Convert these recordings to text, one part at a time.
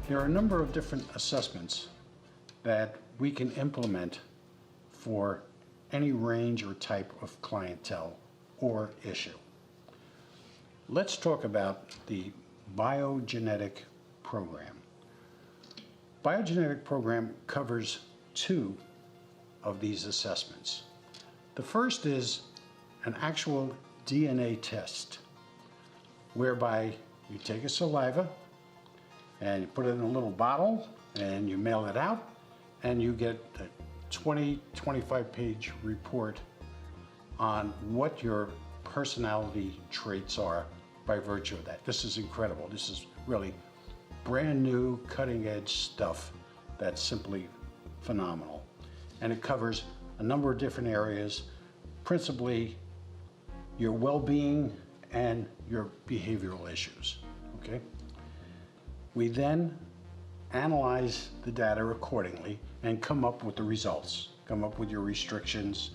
There are a number of different assessments that we can implement for any range or type of clientele or issue. Let's talk about the biogenetic program. Biogenetic program covers two of these assessments. The first is an actual DNA test, whereby you take a saliva and you put it in a little bottle and you mail it out, and you get a 25 page report on what your personality traits are by virtue of that. This is incredible. This is really brand new, cutting edge stuff that's simply phenomenal. And it covers a number of different areas, principally your well-being and your behavioral issues, okay? We then analyze the data accordingly and come up with the results, come up with your restrictions,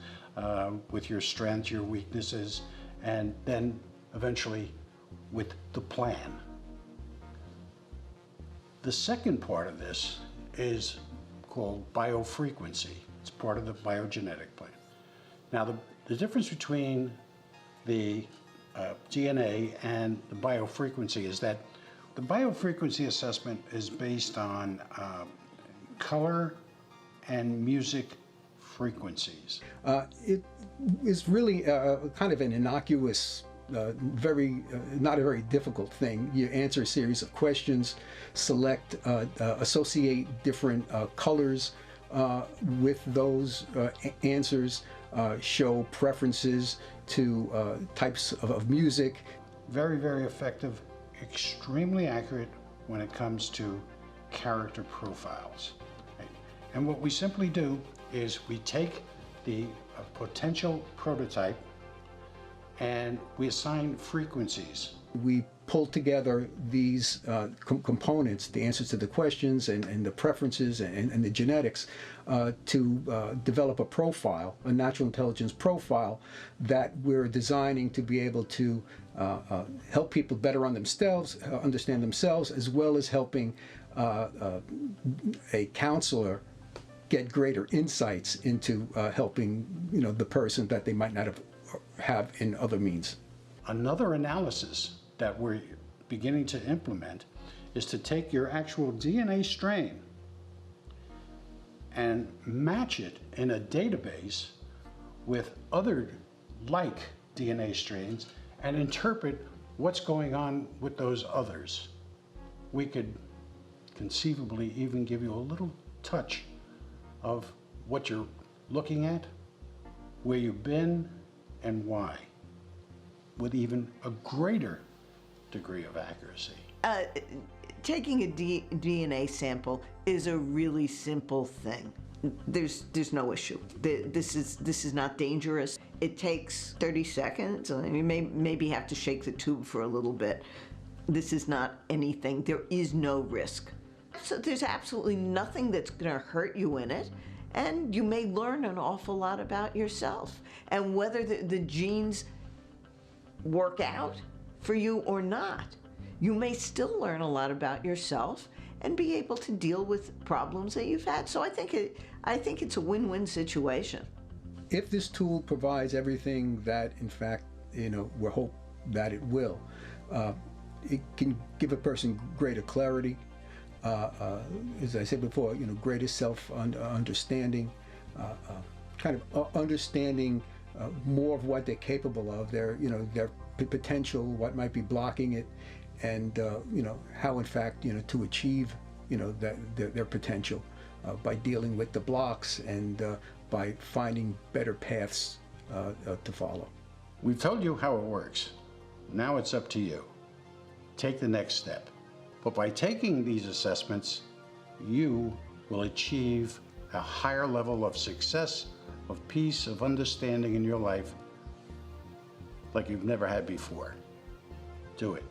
with your strengths, your weaknesses, and then eventually with the plan. The second part of this is called biofrequency. It's part of the biogenetic plan. Now, the difference between the DNA and the biofrequency is that the biofrequency assessment is based on color and music frequencies. It is really kind of an innocuous, not a very difficult thing. You answer a series of questions, select, associate different colors with those answers, show preferences to types of music. Very, very effective, extremely accurate when it comes to character profiles. Right? And what we simply do is we take the potential prototype and we assign frequencies. We pull together these components, the answers to the questions and the preferences and the genetics, to develop a profile, a natural intelligence profile that we're designing to be able to help people better understand themselves, as well as helping a counselor get greater insights into helping the person that they might not have in other means. Another analysis that we're beginning to implement is to take your actual DNA strain and match it in a database with other like DNA strains and interpret what's going on with those others. We could conceivably even give you a little touch of what you're looking at, where you've been, and why, with even a greater degree of accuracy. Taking a DNA sample is a really simple thing. There's no issue. This is not dangerous. It takes 30 seconds. You maybe have to shake the tube for a little bit. This is not anything. There is no risk. So there's absolutely nothing that's going to hurt you in it. And you may learn an awful lot about yourself and whether the genes work out for you or not. You may still learn a lot about yourself and be able to deal with problems that you've had. So I think it's a win-win situation. If this tool provides everything that, in fact, we hope that it will, it can give a person greater clarity, as I said before, greater self-understanding, kind of understanding more of what they're capable of, their potential, what might be blocking it, and how, in fact, to achieve, their potential by dealing with the blocks and by finding better paths to follow. We've told you how it works. Now it's up to you. Take the next step. But by taking these assessments, you will achieve a higher level of success, of peace, of understanding in your life like you've never had before. Do it.